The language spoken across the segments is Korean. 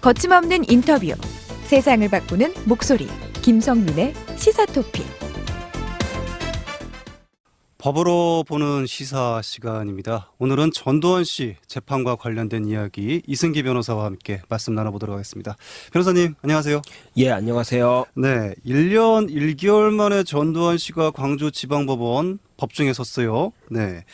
거침없는 인터뷰, 세상을 바꾸는 목소리, 김성민의 시사토픽. 법으로 보는 시사 시간입니다. 오늘은 전두환 씨 재판과 관련된 이야기 이승기 변호사와 함께 말씀 나눠보도록 하겠습니다. 변호사님, 안녕하세요. 예, 안녕하세요. 네, 1년 1개월 만에 전두환 씨가 광주지방법원 법정에 섰어요. 네,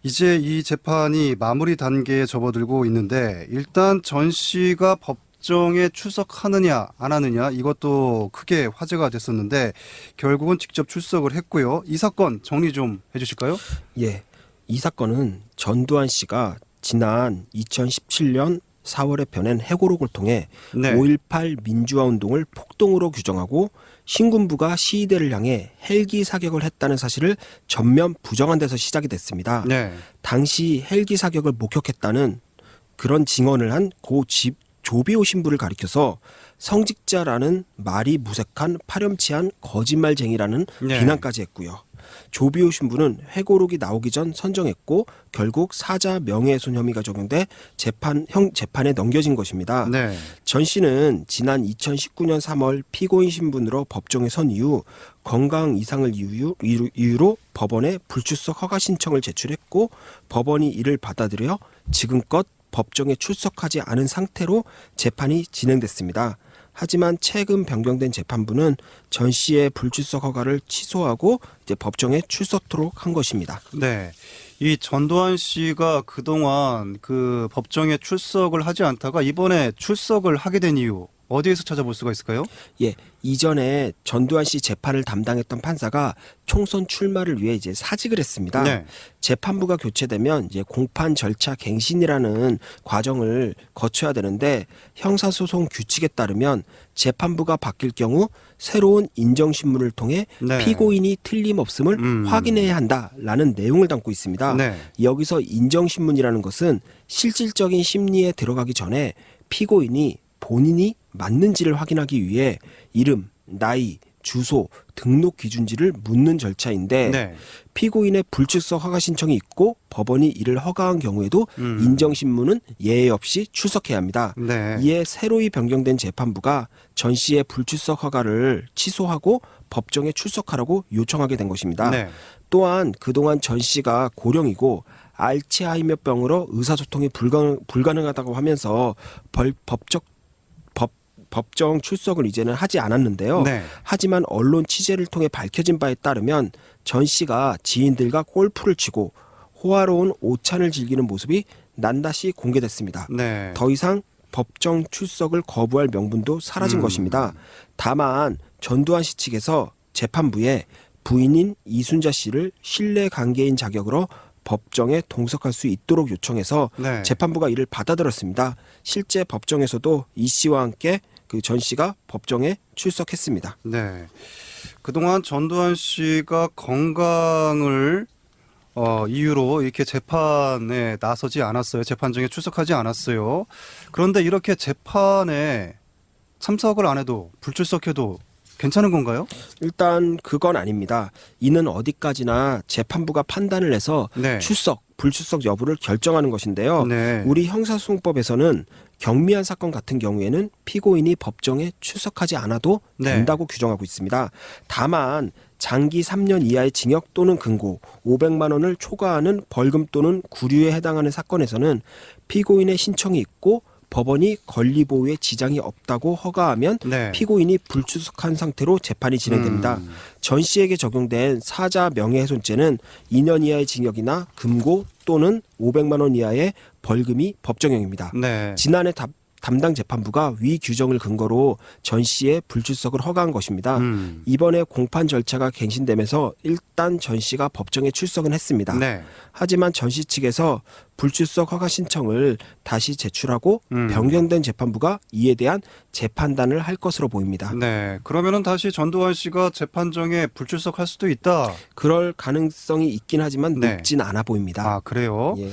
이제 이 재판이 마무리 단계에 접어들고 있는데 일단 전 씨가 법정에 출석하느냐 안 하느냐 이것도 크게 화제가 됐었는데 결국은 직접 출석을 했고요. 이 사건 정리 좀 해주실까요? 예, 이 사건은 전두환 씨가 지난 2017년 4월에 펴낸 회고록을 통해 네. 5.18 민주화 운동을 폭동으로 규정하고 신군부가 시위대를 향해 헬기 사격을 했다는 사실을 전면 부정한 데서 시작이 됐습니다. 네. 당시 헬기 사격을 목격했다는 그런 증언을 한 고 조비오 신부를 가리켜서 성직자라는 말이 무색한 파렴치한 거짓말쟁이라는 네. 비난까지 했고요. 조비오 신부는 회고록이 나오기 전 선정했고 결국 사자 명예훼손 혐의가 적용돼 재판에 넘겨진 것입니다. 네. 전 씨는 지난 2019년 3월 피고인 신분으로 법정에 선 이후 건강 이상을 이유로 법원에 불출석 허가 신청을 제출했고 법원이 이를 받아들여 지금껏 법정에 출석하지 않은 상태로 재판이 진행됐습니다. 하지만 최근 변경된 재판부는 전 씨의 불출석 허가를 취소하고 이제 법정에 출석토록 한 것입니다. 네. 이 전두환 씨가 그동안 그 법정에 출석을 하지 않다가 이번에 출석을 하게 된 이유 어디에서 찾아볼 수가 있을까요? 예, 이전에 전두환 씨 재판을 담당했던 판사가 총선 출마를 위해 이제 사직을 했습니다. 네. 재판부가 교체되면 이제 공판 절차 갱신이라는 과정을 거쳐야 되는데 형사소송 규칙에 따르면 재판부가 바뀔 경우 새로운 인정신문을 통해 네. 피고인이 틀림없음을 확인해야 한다라는 내용을 담고 있습니다. 네. 여기서 인정신문이라는 것은 실질적인 심리에 들어가기 전에 피고인이 본인이 맞는지를 확인하기 위해 이름, 나이, 주소, 등록 기준지를 묻는 절차인데 네. 피고인의 불출석 허가 신청이 있고 법원이 이를 허가한 경우에도 인정신문은 예외 없이 출석해야 합니다. 네. 이에 새로이 변경된 재판부가 전 씨의 불출석 허가를 취소하고 법정에 출석하라고 요청하게 된 것입니다. 네. 또한 그동안 전 씨가 고령이고 알츠하이머병으로 의사소통이 불가능하다고 하면서 법정 출석을 이제는 하지 않았는데요. 네. 하지만 언론 취재를 통해 밝혀진 바에 따르면 전 씨가 지인들과 골프를 치고 호화로운 오찬을 즐기는 모습이 낱낱이 공개됐습니다. 네. 더 이상 법정 출석을 거부할 명분도 사라진 것입니다. 다만 전두환 씨 측에서 재판부에 부인인 이순자 씨를 신뢰관계인 자격으로 법정에 동석할 수 있도록 요청해서 네. 재판부가 이를 받아들였습니다. 실제 법정에서도 이 씨와 함께 그 전 씨가 법정에 출석했습니다. 네. 그동안 전두환 씨가 건강을 이유로 이렇게 재판에 나서지 않았어요. 재판정에 출석하지 않았어요. 그런데 이렇게 재판에 참석을 안 해도 불출석해도 괜찮은 건가요? 일단 그건 아닙니다. 이는 어디까지나 재판부가 판단을 해서 네. 출석, 불출석 여부를 결정하는 것인데요. 네. 우리 형사소송법에서는 경미한 사건 같은 경우에는 피고인이 법정에 출석하지 않아도 네. 된다고 규정하고 있습니다. 다만 장기 3년 이하의 징역 또는 금고 500만 원을 초과하는 벌금 또는 구류에 해당하는 사건에서는 피고인의 신청이 있고 법원이 권리보호에 지장이 없다고 허가하면 네. 피고인이 불출석한 상태로 재판이 진행됩니다. 전 씨에게 적용된 사자 명예훼손죄는 2년 이하의 징역이나 금고 또는 500만 원 이하의 벌금이 법정형입니다. 네. 지난해 담당 재판부가 위 규정을 근거로 전 씨의 불출석을 허가한 것입니다. 이번에 공판 절차가 갱신되면서 일단 전 씨가 법정에 출석은 했습니다. 네. 하지만 전 씨 측에서 불출석 허가 신청을 다시 제출하고 변경된 재판부가 이에 대한 재판단을 할 것으로 보입니다. 네. 그러면은 다시 전두환 씨가 재판정에 불출석할 수도 있다. 그럴 가능성이 있긴 하지만 네. 높진 않아 보입니다. 아, 그래요? 예.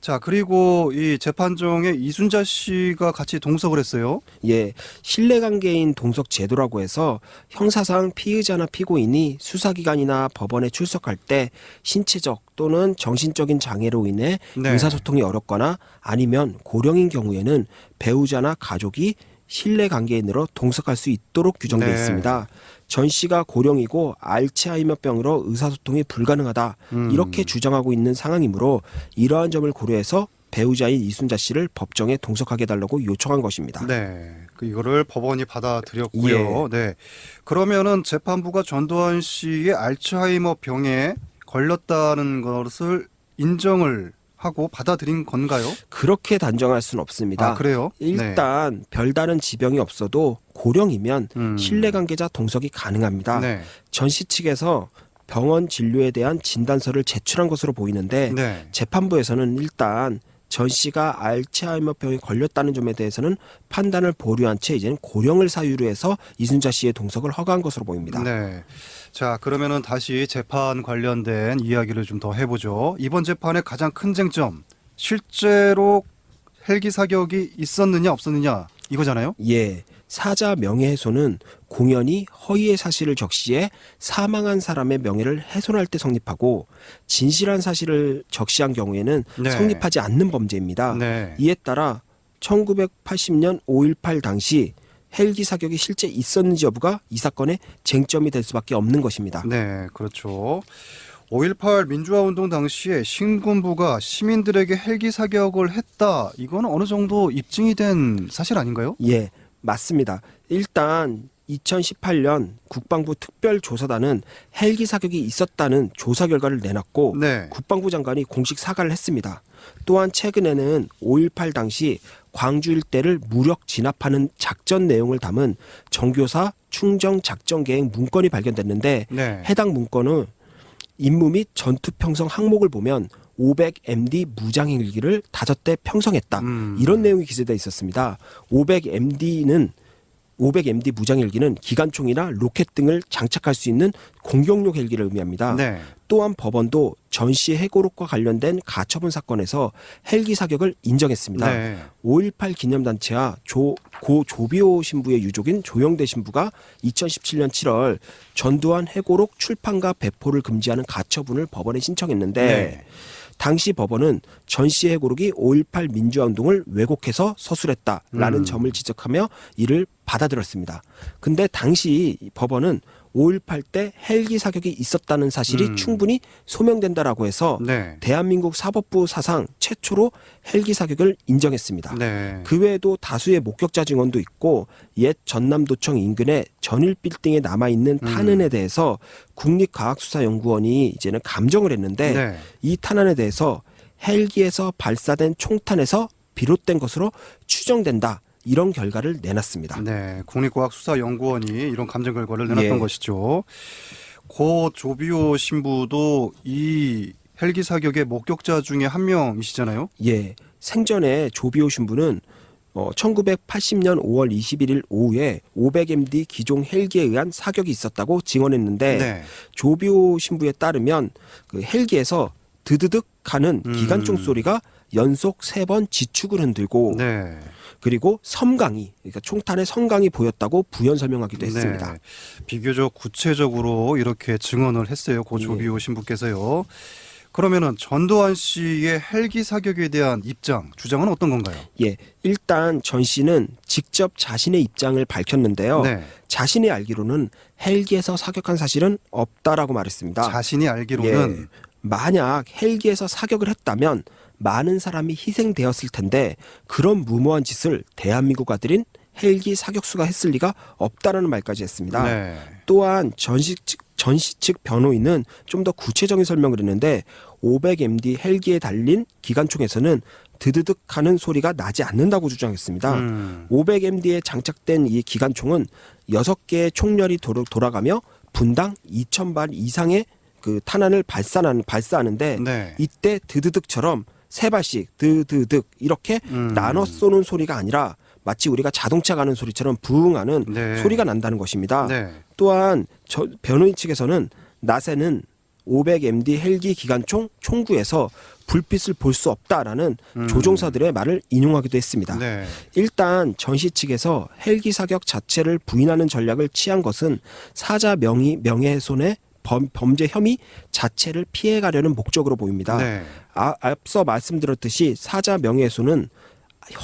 자, 그리고 이 재판정에 이순자 씨가 같이 동석을 했어요. 예, 신뢰관계인 동석 제도라고 해서 형사상 피의자나 피고인이 수사기관이나 법원에 출석할 때 신체적 또는 정신적인 장애로 인해 네. 의사 의사소통이 어렵거나 아니면 고령인 경우에는 배우자나 가족이 신뢰 관계에 늘어 동석할 수 있도록 규정되어 네. 있습니다. 전 씨가 고령이고 알츠하이머병으로 의사소통이 불가능하다 이렇게 주장하고 있는 상황이므로 이러한 점을 고려해서 배우자인 이순자 씨를 법정에 동석하게 해달라고 요청한 것입니다. 네. 이거를 법원이 받아들였고요. 네. 그러면은 재판부가 전두환 씨의 알츠하이머 병에 걸렸다는 것을 인정을 하고 받아들인 건가요? 그렇게 단정할 수는 없습니다. 아, 그래요? 일단 별다른 지병이 없어도 고령이면 네. 신뢰관계자 동석이 가능합니다. 네. 전 씨 측에서 병원 진료에 대한 진단서를 제출한 것으로 보이는데 네. 재판부에서는 일단 전 씨가 알츠하이머병에 걸렸다는 점에 대해서는 판단을 보류한 채 이제는 고령을 사유로 해서 이순자 씨의 동석을 허가한 것으로 보입니다. 네. 자, 그러면은 다시 재판 관련된 이야기를 좀 더 해보죠. 이번 재판의 가장 큰 쟁점, 실제로 헬기 사격이 있었느냐 없었느냐 이거잖아요. 예, 사자 명예훼손은 공연히 허위의 사실을 적시해 사망한 사람의 명예를 훼손할 때 성립하고 진실한 사실을 적시한 경우에는 네. 성립하지 않는 범죄입니다. 네. 이에 따라 1980년 5.18 당시 헬기 사격이 실제 있었는지 여부가 이 사건의 쟁점이 될 수밖에 없는 것입니다. 네, 그렇죠. 5.18 민주화 운동 당시에 신군부가 시민들에게 헬기 사격을 했다. 이거는 어느 정도 입증이 된 사실 아닌가요? 예, 맞습니다. 일단 2018년 국방부 특별조사단은 헬기 사격이 있었다는 조사 결과를 내놨고 네. 국방부 장관이 공식 사과를 했습니다. 또한 최근에는 5.18 당시 광주 일대를 무력 진압하는 작전 내용을 담은 정교사 충정 작전 계획 문건이 발견됐는데 네. 해당 문건은 임무 및 전투 편성 항목을 보면 500MD 무장 헬기를 5대 편성했다. 이런 내용이 기재되어 있었습니다. 500MD 무장 헬기는 기관총이나 로켓 등을 장착할 수 있는 공격용 헬기를 의미합니다. 네. 또한 법원도 전 씨 해고록과 관련된 가처분 사건에서 헬기 사격을 인정했습니다. 네. 5.18 기념단체와 고 조비오 신부의 유족인 조영대 신부가 2017년 7월 전두환 해고록 출판과 배포를 금지하는 가처분을 법원에 신청했는데 네. 당시 법원은 전 씨 해고록이 5.18 민주화운동을 왜곡해서 서술했다라는 점을 지적하며 이를 받아들였습니다. 근데 당시 법원은 5.18 때 헬기 사격이 있었다는 사실이 충분히 소명된다라고 해서 네. 대한민국 사법부 사상 최초로 헬기 사격을 인정했습니다. 네. 그 외에도 다수의 목격자 증언도 있고 옛 전남도청 인근의 전일 빌딩에 남아있는 탄흔에 대해서 국립과학수사연구원이 이제는 감정을 했는데 네. 이 탄환에 대해서 헬기에서 발사된 총탄에서 비롯된 것으로 추정된다. 이런 결과를 내놨습니다. 네, 국립과학수사연구원이 이런 감정 결과를 내놨던 예. 것이죠. 고 조비오 신부도 이 헬기 사격의 목격자 중에 한 명이시잖아요. 예, 생전에 조비오 신부는 1980년 5월 21일 오후에 500MD 기종 헬기에 의한 사격이 있었다고 증언했는데 네. 조비오 신부에 따르면 그 헬기에서 드드득 하는 기관총 소리가 연속 3번 지축을 흔들고 네. 그리고 섬광이 그러니까 총탄의 섬광이 보였다고 부연 설명하기도 했습니다. 네. 비교적 구체적으로 이렇게 증언을 했어요. 고 조비오 신부께서요. 그러면은 전두환 씨의 헬기 사격에 대한 입장, 주장은 어떤 건가요? 예, 일단 전 씨는 직접 자신의 입장을 밝혔는데요. 네. 자신이 알기로는 헬기에서 사격한 사실은 없다라고 말했습니다. 자신이 알기로는 예, 만약 헬기에서 사격을 했다면 많은 사람이 희생되었을 텐데 그런 무모한 짓을 대한민국 아들인 헬기 사격수가 했을 리가 없다라는 말까지 했습니다. 네. 또한 전 씨 측 변호인은 좀 더 구체적인 설명을 했는데 500MD 헬기에 달린 기관총에서는 드드득 하는 소리가 나지 않는다고 주장했습니다. 500MD에 장착된 이 기관총은 6개의 총열이 돌아가며 분당 2,000발 이상의 그 탄환을 발사하는데 네. 이때 드드득처럼 3발씩 드드득 이렇게 나눠 쏘는 소리가 아니라 마치 우리가 자동차 가는 소리처럼 부응하는 네. 소리가 난다는 것입니다. 네. 또한 변호인 측에서는 나세는 500MD 헬기 기관총 총구에서 불빛을 볼 수 없다라는 조종사들의 말을 인용하기도 했습니다. 네. 일단 전 씨 측에서 헬기 사격 자체를 부인하는 전략을 취한 것은 사자 명예훼손의 범죄 혐의 자체를 피해가려는 목적으로 보입니다. 네. 앞서 말씀드렸듯이 사자 명예훼손은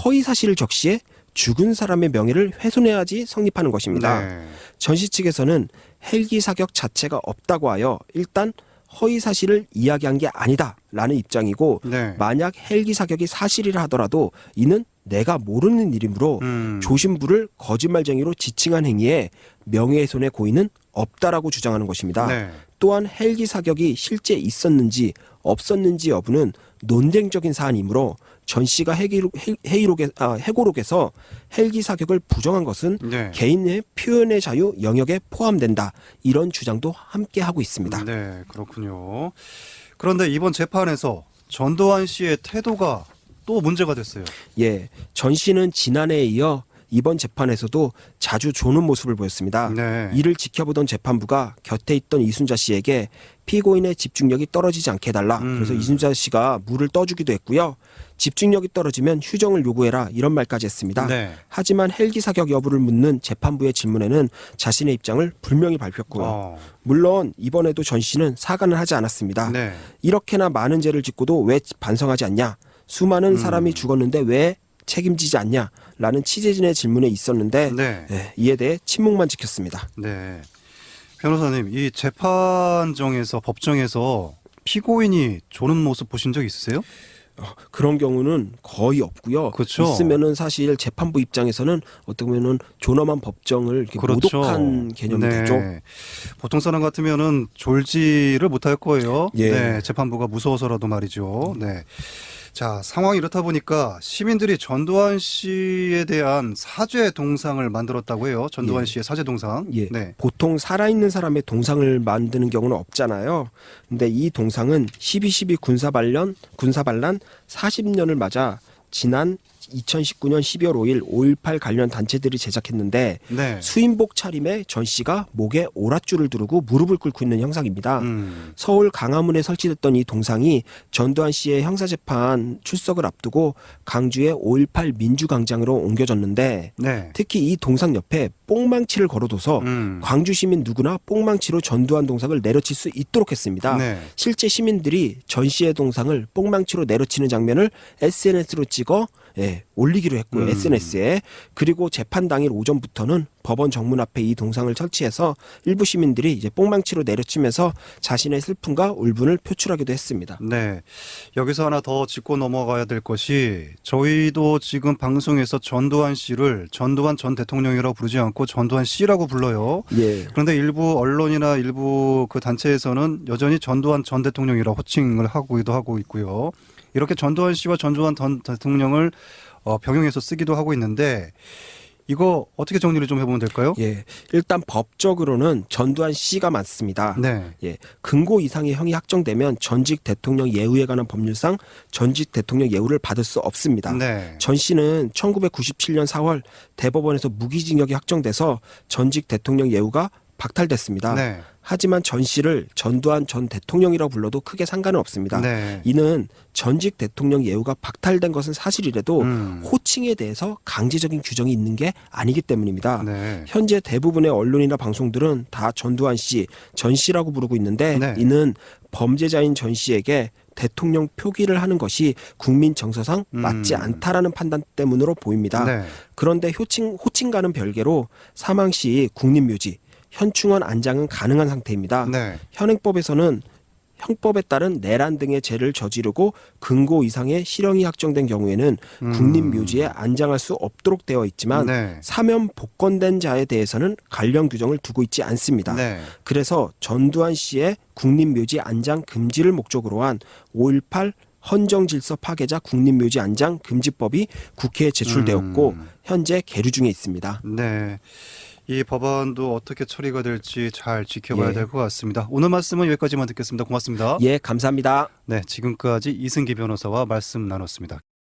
허위 사실을 적시해 죽은 사람의 명예를 훼손해야지 성립하는 것입니다. 네. 전시 측에서는 헬기 사격 자체가 없다고 하여 일단 허위 사실을 이야기한 게 아니다라는 입장이고 네. 만약 헬기 사격이 사실이라 하더라도 이는 내가 모르는 일이므로 조신부를 거짓말쟁이로 지칭한 행위에 명예훼손의 고의는 없다라고 주장하는 것입니다. 네. 또한 헬기 사격이 실제 있었는지 없었는지 여부는 논쟁적인 사안이므로 전 씨가 해고록에서 헬기 사격을 부정한 것은 네. 개인의 표현의 자유 영역에 포함된다. 이런 주장도 함께 하고 있습니다. 네, 그렇군요. 그런데 이번 재판에서 전두환 씨의 태도가 또 문제가 됐어요. 예, 전 씨는 지난해에 이어 이번 재판에서도 자주 조는 모습을 보였습니다. 네. 이를 지켜보던 재판부가 곁에 있던 이순자 씨에게 피고인의 집중력이 떨어지지 않게 해달라. 그래서 이순자 씨가 물을 떠주기도 했고요. 집중력이 떨어지면 휴정을 요구해라 이런 말까지 했습니다. 네. 하지만 헬기 사격 여부를 묻는 재판부의 질문에는 자신의 입장을 분명히 밝혔고요. 물론 이번에도 전 씨는 사과는 하지 않았습니다. 네. 이렇게나 많은 죄를 짓고도 왜 반성하지 않냐? 수많은 사람이 죽었는데 왜 책임지지 않냐라는 취재진의 질문에 있었는데 네. 이에 대해 침묵만 지켰습니다. 네. 변호사님, 이 재판정에서 법정에서 피고인이 조는 모습 보신 적 있으세요? 그런 경우는 거의 없고요. 그렇죠. 있으면은 사실 재판부 입장에서는 어떻게 보면은 존엄한 법정을 이렇게 그렇죠. 모독한 개념이 되죠. 보통 사람 같으면은 졸지를 못할 거예요. 예. 네, 재판부가 무서워서라도 말이죠. 네. 자, 상황이 이렇다 보니까 시민들이 전두환 씨에 대한 사죄 동상을 만들었다고 해요. 전두환 예. 씨의 사죄 동상. 예. 네. 보통 살아있는 사람의 동상을 만드는 경우는 없잖아요. 근데 이 동상은 12.12 군사반란 40년을 맞아 지난 2019년 12월 5일 5.18 관련 단체들이 제작했는데 네. 수인복 차림에 전 씨가 목에 오랏줄을 두르고 무릎을 꿇고 있는 형상입니다. 서울 강화문에 설치됐던 이 동상이 전두환 씨의 형사재판 출석을 앞두고 강주의 5.18 민주광장으로 옮겨졌는데 네. 특히 이 동상 옆에 뽕망치를 걸어둬서 광주 시민 누구나 뽕망치로 전두환 동상을 내려칠 수 있도록 했습니다. 네. 실제 시민들이 전 씨의 동상을 뽕망치로 내려치는 장면을 SNS로 찍어 올리기로 했고요. SNS에. 그리고 재판 당일 오전부터는 법원 정문 앞에 이 동상을 설치해서 일부 시민들이 이제 뽕망치로 내려치면서 자신의 슬픔과 울분을 표출하기도 했습니다. 네. 여기서 하나 더 짚고 넘어가야 될 것이 저희도 지금 방송에서 전두환 씨를 전두환 전 대통령이라고 부르지 않고 전두환 씨라고 불러요. 예. 그런데 일부 언론이나 일부 그 단체에서는 여전히 전두환 전 대통령이라고 호칭을 하고도 하고 있고요. 이렇게 전두환 씨와 전두환 전 대통령을 병행해서 쓰기도 하고 있는데 이거 어떻게 정리를 좀 해보면 될까요? 예. 일단 법적으로는 전두환 씨가 맞습니다. 네. 예. 금고 이상의 형이 확정되면 전직 대통령 예우에 관한 법률상 전직 대통령 예우를 받을 수 없습니다. 네. 전 씨는 1997년 4월 대법원에서 무기징역이 확정돼서 전직 대통령 예우가 박탈됐습니다. 네. 하지만 전 씨를 전두환 전 대통령이라고 불러도 크게 상관은 없습니다. 네. 이는 전직 대통령 예우가 박탈된 것은 사실이라도 호칭에 대해서 강제적인 규정이 있는 게 아니기 때문입니다. 네. 현재 대부분의 언론이나 방송들은 다 전두환 씨, 전 씨라고 부르고 있는데 네. 이는 범죄자인 전 씨에게 대통령 표기를 하는 것이 국민 정서상 맞지 않다라는 판단 때문으로 보입니다. 네. 그런데 호칭과는 별개로 사망 시 국립묘지, 현충원 안장은 가능한 상태입니다. 네. 현행법에서는 형법에 따른 내란 등의 죄를 저지르고 금고 이상의 실형이 확정된 경우에는 국립묘지에 안장할 수 없도록 되어 있지만 네. 사면 복권된 자에 대해서는 관련 규정을 두고 있지 않습니다. 네. 그래서 전두환 씨의 국립묘지 안장 금지를 목적으로 한 5.18 헌정질서 파괴자 국립묘지 안장 금지법이 국회에 제출되었고 현재 계류 중에 있습니다. 네. 이 법안도 어떻게 처리가 될지 잘 지켜봐야 예. 될 것 같습니다. 오늘 말씀은 여기까지만 듣겠습니다. 고맙습니다. 예, 감사합니다. 네, 지금까지 이승기 변호사와 말씀 나눴습니다.